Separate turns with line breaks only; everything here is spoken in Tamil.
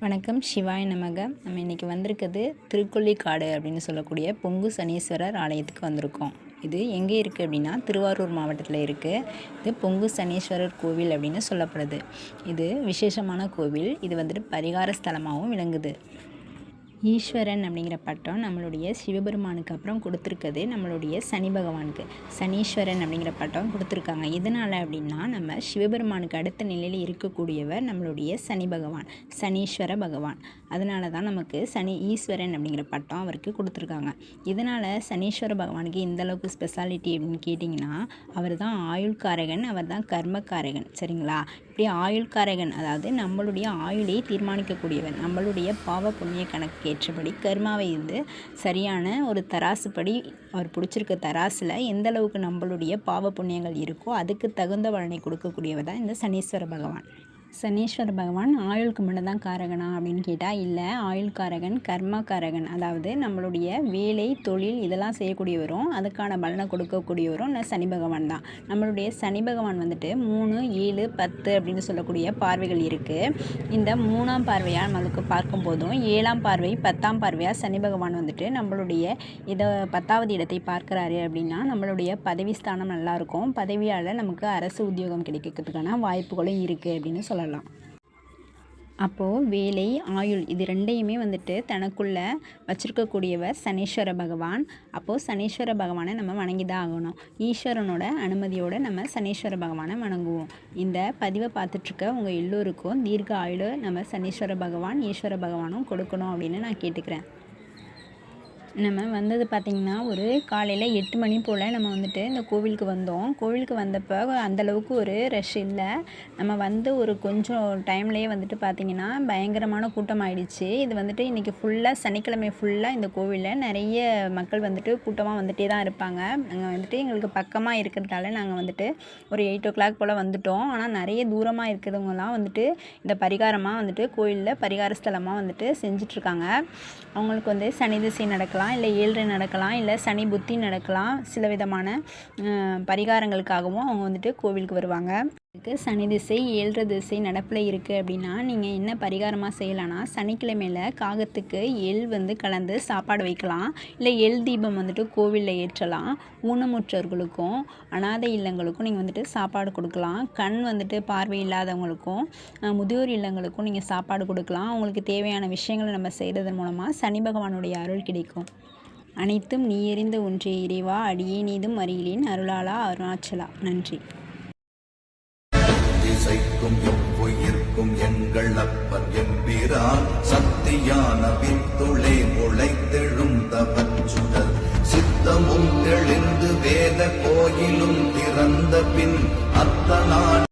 வணக்கம், சிவாய நமக. நம்ம இன்றைக்கி வந்திருக்கிறது திருக்கொள்ளிக்காடு அப்படின்னு சொல்லக்கூடிய பொங்கு சனீஸ்வரர் ஆலயத்துக்கு வந்திருக்கோம். இது எங்கே இருக்குது அப்படின்னா திருவாரூர் மாவட்டத்தில் இருக்குது. இது பொங்கு சனீஸ்வரர் கோவில் அப்படின்னு சொல்லப்படுது. இது விசேஷமான கோவில். இது வந்துட்டு பரிகார ஸ்தலமாகவும் விளங்குது. ஈஸ்வரன் அப்படிங்கிற பட்டம் நம்மளுடைய சிவபெருமானுக்கு அப்புறம் கொடுத்துருக்குது நம்மளுடைய சனி பகவானுக்கு. சனீஸ்வரன் அப்படிங்கிற பட்டம் கொடுத்துருக்காங்க. இதனால் அப்படின்னா நம்ம சிவபெருமானுக்கு அடுத்த நிலையில் இருக்கக்கூடியவர் நம்மளுடைய சனி பகவான், சனீஸ்வர பகவான். அதனால தான் நமக்கு ஈஸ்வரன் அப்படிங்கிற பட்டம் அவருக்கு கொடுத்துருக்காங்க. இதனால் சனீஸ்வர பகவானுக்கு இந்த அளவுக்கு ஸ்பெஷாலிட்டி அப்படின்னு கேட்டிங்கன்னா, அவர் தான் ஆயுள்காரகன், அவர் தான் கர்மக்காரகன். சரிங்களா? இப்படி ஆயுள்காரகன் அதாவது நம்மளுடைய ஆயுளை தீர்மானிக்கக்கூடியவர். நம்மளுடைய பாவ புண்ணிய கணக்கு ஏற்றபடி கர்மாவை சரியான ஒரு தராசுப்படி அவர் பிடிச்சிருக்க தராசில் எந்த அளவுக்கு நம்மளுடைய பாவ புண்ணியங்கள் இருக்கோ அதுக்கு தகுந்த பலனை கொடுக்கக்கூடியவர் தான் இந்த சனீஸ்வர பகவான். சனீஸ்வர பகவான் ஆயுளுக்கு மட்டும்தான் காரகனா அப்படின்னு கேட்டால் இல்லை. ஆயுள்காரகன், கர்மக்காரகன், அதாவது நம்மளுடைய வேலை, தொழில் இதெல்லாம் செய்யக்கூடியவரும் அதுக்கான பலனை கொடுக்கக்கூடியவரும் சனி பகவான் தான். நம்மளுடைய சனி பகவான் வந்துட்டு 3, 7, 10 அப்படின்னு சொல்லக்கூடிய பார்வைகள் இருக்குது. இந்த 3ஆம் பார்வையாக நம்மளுக்கு பார்க்கும்போதும் 7ஆம் பார்வை, 10ஆம் பார்வையாக சனி பகவான் வந்துட்டு நம்மளுடைய 10வது இடத்தை பார்க்குறாரு அப்படின்னா நம்மளுடைய பதவி ஸ்தானம் நல்லாயிருக்கும். பதவியால் நமக்கு அரசு உத்தியோகம் கிடைக்கிறதுக்கான வாய்ப்புகளும் இருக்குது அப்படின்னு சொல்லலாம். அப்போது வேலை, ஆயுள் இது ரெண்டையுமே வந்துட்டு தனக்குள்ளே வச்சுருக்கக்கூடியவர் சனீஸ்வர பகவான். அப்போது சனீஸ்வர பகவானை நம்ம வணங்கி தான் ஆகணும். ஈஸ்வரனோட அனுமதியோடு நம்ம சனீஸ்வர பகவானை வணங்குவோம். இந்த பதிவை பார்த்துட்ருக்க உங்கள் எல்லோருக்கும் தீர்க்க ஆயுள் நம்ம சனீஸ்வர பகவான், ஈஸ்வர பகவானும் கொடுக்கணும் அப்படின்னு நான் கேட்டுக்கிறேன். நம்ம வந்தது பார்த்திங்கன்னா ஒரு காலையில் 8 மணி போல் நம்ம வந்துட்டு இந்த கோவிலுக்கு வந்தோம். கோவிலுக்கு வந்தப்போ அந்தளவுக்கு ஒரு ரஷ் இல்லை. நம்ம வந்து ஒரு கொஞ்சம் டைம்லேயே வந்துட்டு பார்த்திங்கன்னா பயங்கரமான கூட்டம் ஆகிடுச்சு. இது வந்துட்டு இன்றைக்கி ஃபுல்லாக சனிக்கிழமை ஃபுல்லாக இந்த கோவிலில் நிறைய மக்கள் வந்துட்டு கூட்டமாக வந்துகிட்டே தான் இருப்பாங்க. நாங்கள் வந்துட்டு எங்களுக்கு பக்கமாக இருக்கிறதால நாங்கள் வந்துட்டு ஒரு 8 o'clock போல் வந்துவிட்டோம். ஆனால் நிறைய தூரமாக இருக்கிறவங்கலாம் வந்துட்டு இந்த பரிகாரமாக வந்துட்டு கோயிலில் பரிகார ஸ்தலமாக வந்துட்டு செஞ்சிட்ருக்காங்க. அவங்களுக்கு வந்து சனி திசை நடக்கலாம், இல்லை 7 நடக்கலாம், இல்லை சனி புத்தி நடக்கலாம். சில விதமான பரிகாரங்களுக்காகவும் அவங்க வந்துட்டு கோவிலுக்கு வருவாங்க. சனி திசை 7 திசை நடப்பில் இருக்குது அப்படின்னா நீங்கள் என்ன பரிகாரமாக செய்யலான்னா, சனிக்கிழமையில் காகத்துக்கு எள் வந்து கலந்து சாப்பாடு வைக்கலாம், இல்லை எள் தீபம் வந்துட்டு கோவிலில் ஏற்றலாம். ஊனமுற்றவர்களுக்கும் அனாதை இல்லங்களுக்கும் நீங்கள் வந்துட்டு சாப்பாடு கொடுக்கலாம். கண் வந்துட்டு பார்வை இல்லாதவங்களுக்கும் முதியோர் இல்லங்களுக்கும் நீங்கள் சாப்பாடு கொடுக்கலாம். அவங்களுக்கு தேவையான விஷயங்களை நம்ம செய்கிறதன் மூலமாக சனி பகவானுடைய அருள் கிடைக்கும். அனைத்தும் நீ எறிந்த ஒன்றே இறைவா, அடியே நீதும் அறியிலேன் அருளாளா அருணாச்சலா. நன்றி.
திசைக்கும் எவ்வுயிர்க்கும் எங்கள் அப்பன் எம்பிரான் சத்தியான வித்துளே முளைத்தெழும் தவச்சுடர் சித்தமும் தெளிந்து வேத கோயிலும் திறந்த பின் அத்தனா